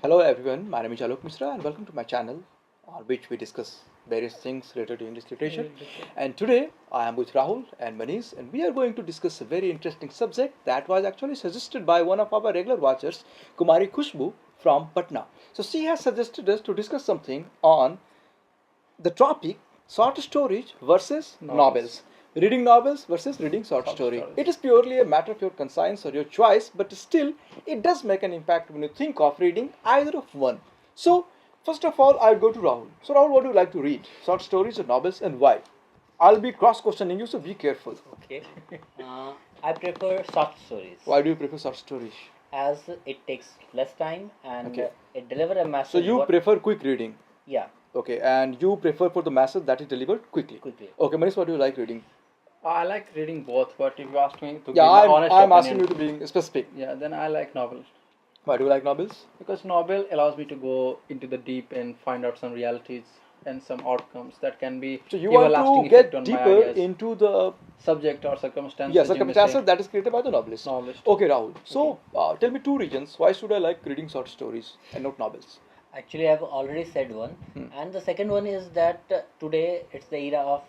Hello everyone, my name is Alok Misra and welcome to my channel on which we discuss various things related to English literature. And today I am with Rahul and Manish and we are going to discuss a very interesting subject that was actually suggested by one of our regular watchers, Kumari Khushbu from Patna. So she has suggested us to discuss something on the topic short stories versus novels. Reading novels versus reading short story. It is purely a matter of your conscience or your choice, but still, it does make an impact when you think of reading either of one. So, first of all, I'll go to Rahul. So, Rahul, what do you like to read? Short stories or novels, and why? I'll be cross-questioning you, so be careful. Okay. I prefer short stories Why do you prefer short stories? as it takes less time and Okay. it delivers a message. So, you prefer quick reading. Yeah, Okay, and you prefer for the message that is delivered quickly. quickly. Okay, Manish, what do you like reading? I like reading both, but if you ask me to give Yeah, my honest I'm opinion, asking you to be specific. yeah, then I like novels Why do you like novels? because novel allows me to go into the deep and find out some realities and some outcomes that can be So you give a want lasting to effect get on my deeper ideas. into the Subject or circumstance. circumstances that is created by the novelist. Novelist. Okay, Rahul. So tell me two reasons why should I like reading short stories and not novels? Actually, I've already said one, and the second one is that today it's the era of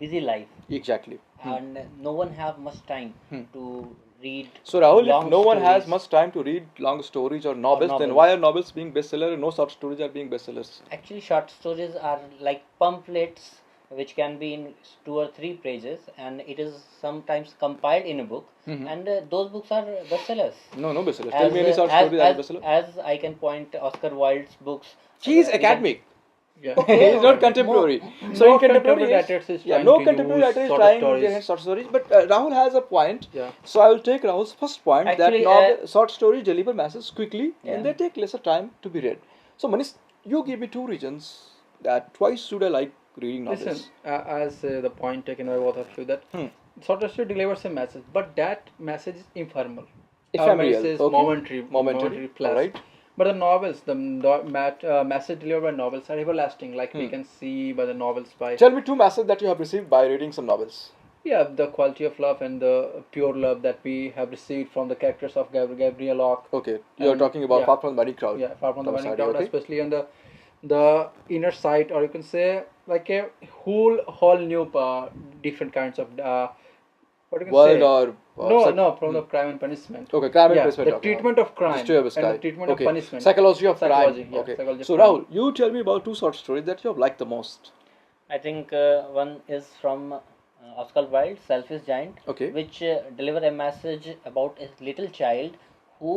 busy life, Exactly. and no one have much time to read. So Rahul, long if no one has stories. much time to read long stories or novels, then novels. why are novels being bestseller and no short stories are being bestsellers? Actually, short stories are like pamphlets which can be in 2 or 3 pages, and it is sometimes compiled in a book, and those books are bestsellers. No bestsellers. Tell me any short as, story that is bestseller. as I can point Oscar Wilde's books. He is we can- academic. Yeah. Okay, he's not contemporary. So no in contemporary, contemporary writers is trying no to contemporary use writer is short trying to stories. get short stories. But Rahul has a point. Yeah. So I will take Rahul's first point Actually, that short stories deliver messages quickly Yeah. and they take lesser time to be read. So Manish, you give me two reasons that twice should I like reading novels. Listen, as the point taken by both of you that short story delivers a message, but that message is informal. Ephemeral, Message is okay. momentary plus. Alright. But the novels, the message delivered by novels are everlasting, like we can see by the novels by Tell me two messages that you have received by reading some novels. the quality of love and the pure love that we have received from the characters of Gabriel Locke. Okay, you are And, talking about yeah. Far from the Money Crowd. Yeah, far from the money Side, crowd, okay. especially on the inner side, or you can say like a whole new different kinds of what you can World say. or No, from the crime and punishment. Okay, crime and Yeah, punishment. the talking about. treatment of crime Destroy of and sky. the treatment Okay. of punishment. Psychology of Psychology, crime. yeah, Okay. psychology of So crime. Rahul, you tell me about two short stories that you have liked the most. I think one is from Oscar Wilde, Selfish Giant, Okay. which deliver a message about a little child who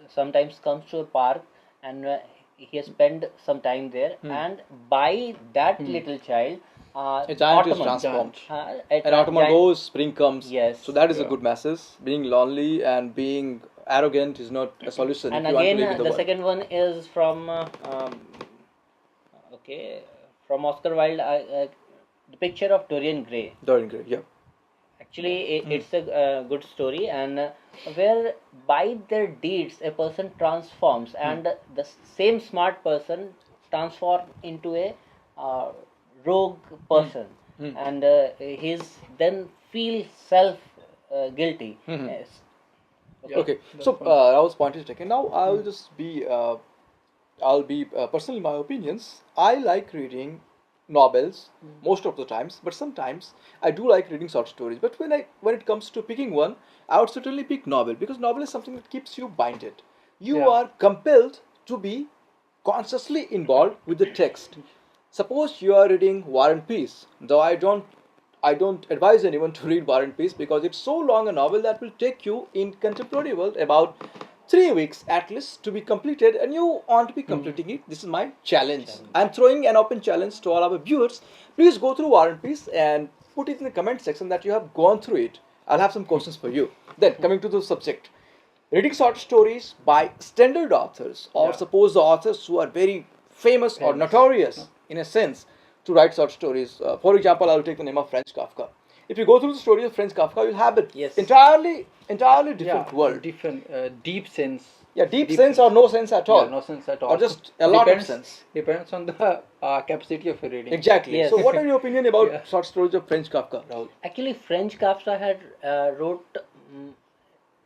sometimes comes to a park and he has spent some time there, and by that little child, A giant is Ottoman, transformed. a And autumn giant- goes, spring comes. Yes. So that is a good message. Being lonely and being arrogant is not a solution And if you want to again, live in the the world. second one is from from Oscar Wilde, the picture of Dorian Gray. Dorian Gray, yeah. Actually, it's a good story, and where by their deeds a person transforms, and the same smart person transform into a rogue person, and he's then feel self guilty. Yes. Okay. So Rahul's point is taken. Now I will just be, personally my opinions. I like reading novels most of the times, but sometimes I do like reading short stories. But when it comes to picking one, I would certainly pick novel because novel is something that keeps you binded. You Yeah. are compelled to be consciously involved with the text. Suppose you are reading War and Peace, though I don't advise anyone to read War and Peace because it's so long a novel that will take you in contemporary world about 3 weeks at least to be completed, and you want to be completing it. This is my challenge. I'm throwing an open challenge to all our viewers. Please go through War and Peace and put it in the comment section that you have gone through it. I'll have some questions for you. Then coming to the subject. Reading short stories by standard authors, or suppose the authors who are very famous or notorious in a sense to write short stories. For example, I will take the name of Franz Kafka. If you go through the story of Franz Kafka, you'll have it Yes. entirely different world. different deep sense. Yeah, deep sense or no sense at all. Yeah, no sense at all. Or just a lot of Depends- sense. Depends on the capacity of your reading. Exactly. Yes. So, what are your opinion about Yeah. short stories of Franz Kafka, Rahul? Actually, French Kafka had wrote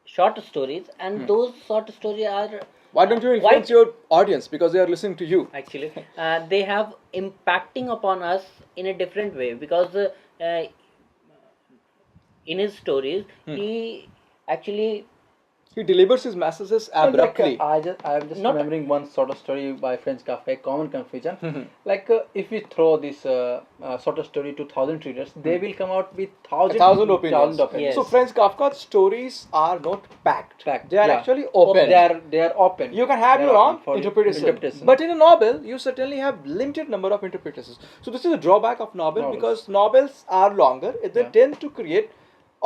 short stories, and those short stories are Why don't you why- influence your audience because they are listening to you? actually they have impacting upon us in a different way, because in his stories he actually He delivers his messages Well, abruptly. I'm just Not- remembering one sort of story by Franz Kafka, a common confusion. Like if we throw this sort of story to 1,000 readers, they will come out with A thousand opinions. Yes. So Franz Kafka's stories are not packed. Packed, They are yeah. actually open. They are open. You can have They are your open own for interpretation. But in a novel, you certainly have limited number of interpretations. So this is a drawback of novel, Novels. because novels are longer. They Yeah. tend to create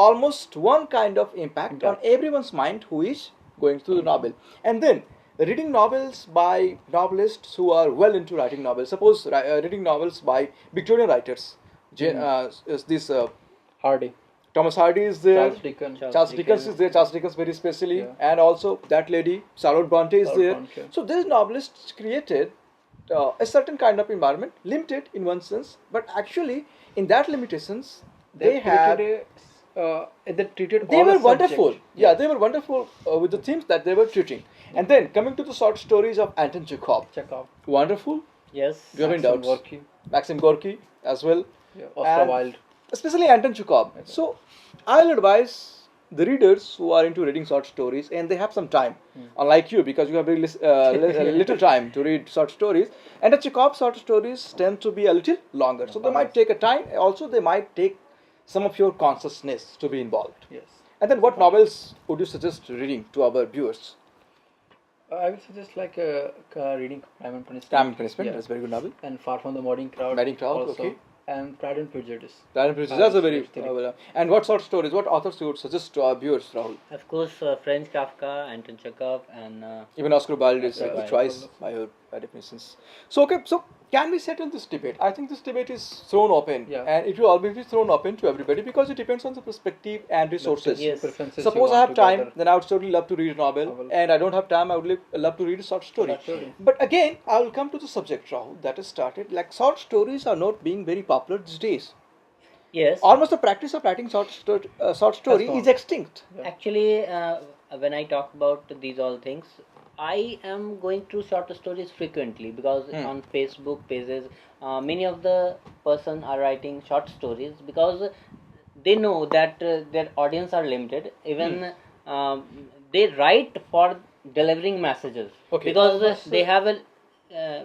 almost one kind of impact on Impact. everyone's mind who is going through the novel. And then reading novels by novelists who are well into writing novels. Suppose reading novels by Victorian writers. Is this Hardy, Thomas Hardy is there. Charles Dickens. Charles Dickens is there, Charles Dickens very specially, Yeah. and also that lady, Charlotte Bronte is Charlotte there. Bronte. So these novelists created a certain kind of environment, limited in one sense, but actually in that limitations, they had. They treated They all were the wonderful. subjects. Yeah, they were wonderful with the themes that they were treating. And then coming to the short stories of Anton Chekhov, Chekhov, wonderful. yes, You have any Maxim doubts? Gorky, Maxim Gorky as well. yeah, Oscar And Wilde. especially Anton Chekhov. So I'll advise the readers who are into reading short stories and they have some time, unlike you, because you have very little time to read short stories. And the Chekhov short stories tend to be a little longer, so they might take a time. Also, they might take some of your consciousness to be involved. Yes. And then, what novels would you suggest reading to our viewers? I would suggest like reading Crime and Punishment. Crime and Punishment. Yeah. That's a very good novel. And Far from the Madding Crowd. Madding Crowd, also. okay. And Pride and Prejudice. Crime and Punishment. That's a very. Yes, And what sort of stories? What authors you would suggest to our viewers, Rahul? of course, Franz Kafka, Anton Chekhov, and Even Oscar Wilde is Oscar a Wilde. choice by your definitions. So okay, so can we settle this debate? I think this debate is thrown open, Yeah. and it will always be thrown open to everybody because it depends on the perspective and resources. Yes. Preferences Suppose you I want have to time, gather. then I would certainly love to read a novel, Novel. and I don't have time, I would love to read a short story. Short story. But again, I will come to the subject, Rahul, that has started. Like short stories are not being very popular these days. yes, Almost the practice of writing short story gone. is extinct. actually, when I talk about these all things, I am going through short stories frequently, because on Facebook pages, many of the person are writing short stories because they know that their audience are limited. Even they write for delivering messages, Okay. because they have a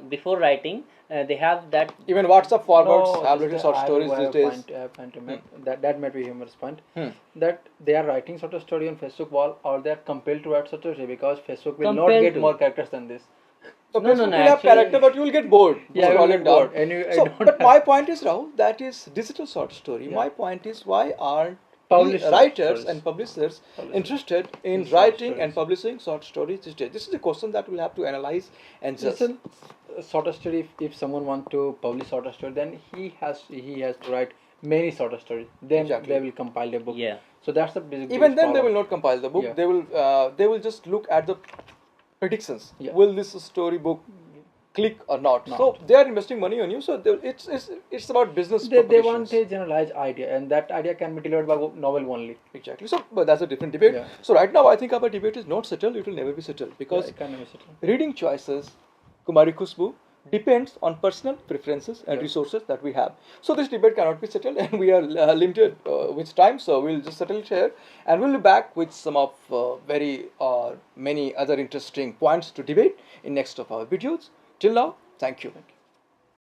before writing they have that. Even WhatsApp forwards No, have just, written short I stories have these a days. point to make. That might be humorous point. Hmm. That they are writing sort of story on Facebook wall, or they are compelled to write such a story because Facebook will not Compelled get to. more characters than this. So No, Facebook no, will have actually- character, but you will get bored. Yeah, scrolling you will get down. bored, and I So, don't but have- my point is, Rahul, that is digital short story. Yeah. My point is, why aren't Publish the short writers stories. and publishers Publishers. interested in In short writing and stories. publishing short stories these days? This is a question that we'll have to analyze and just. Listen, sort of story. If someone want to publish sort of story, then he has to write many sort of stories. Then Exactly. they will compile the book. Yeah. So that's the basic. Even then, they problem. will not compile the book. Yeah. They will just look at the predictions. Yeah. Will this story book click or not? Not. So they are investing money on you. So it's about business. They want propagations. a generalized idea, and that idea can be delivered by novel only. Exactly. So, but that's a different debate. Yeah. So right now, I think our debate is not settled. It will never be settled because Yeah, it can be settled. reading choices, Kumari Khushbu, depends on personal preferences and Yeah. resources that we have. So this debate cannot be settled, and we are limited with time. So we'll just settle it here, and we'll be back with some of very many other interesting points to debate in next of our videos. Till now, thank you.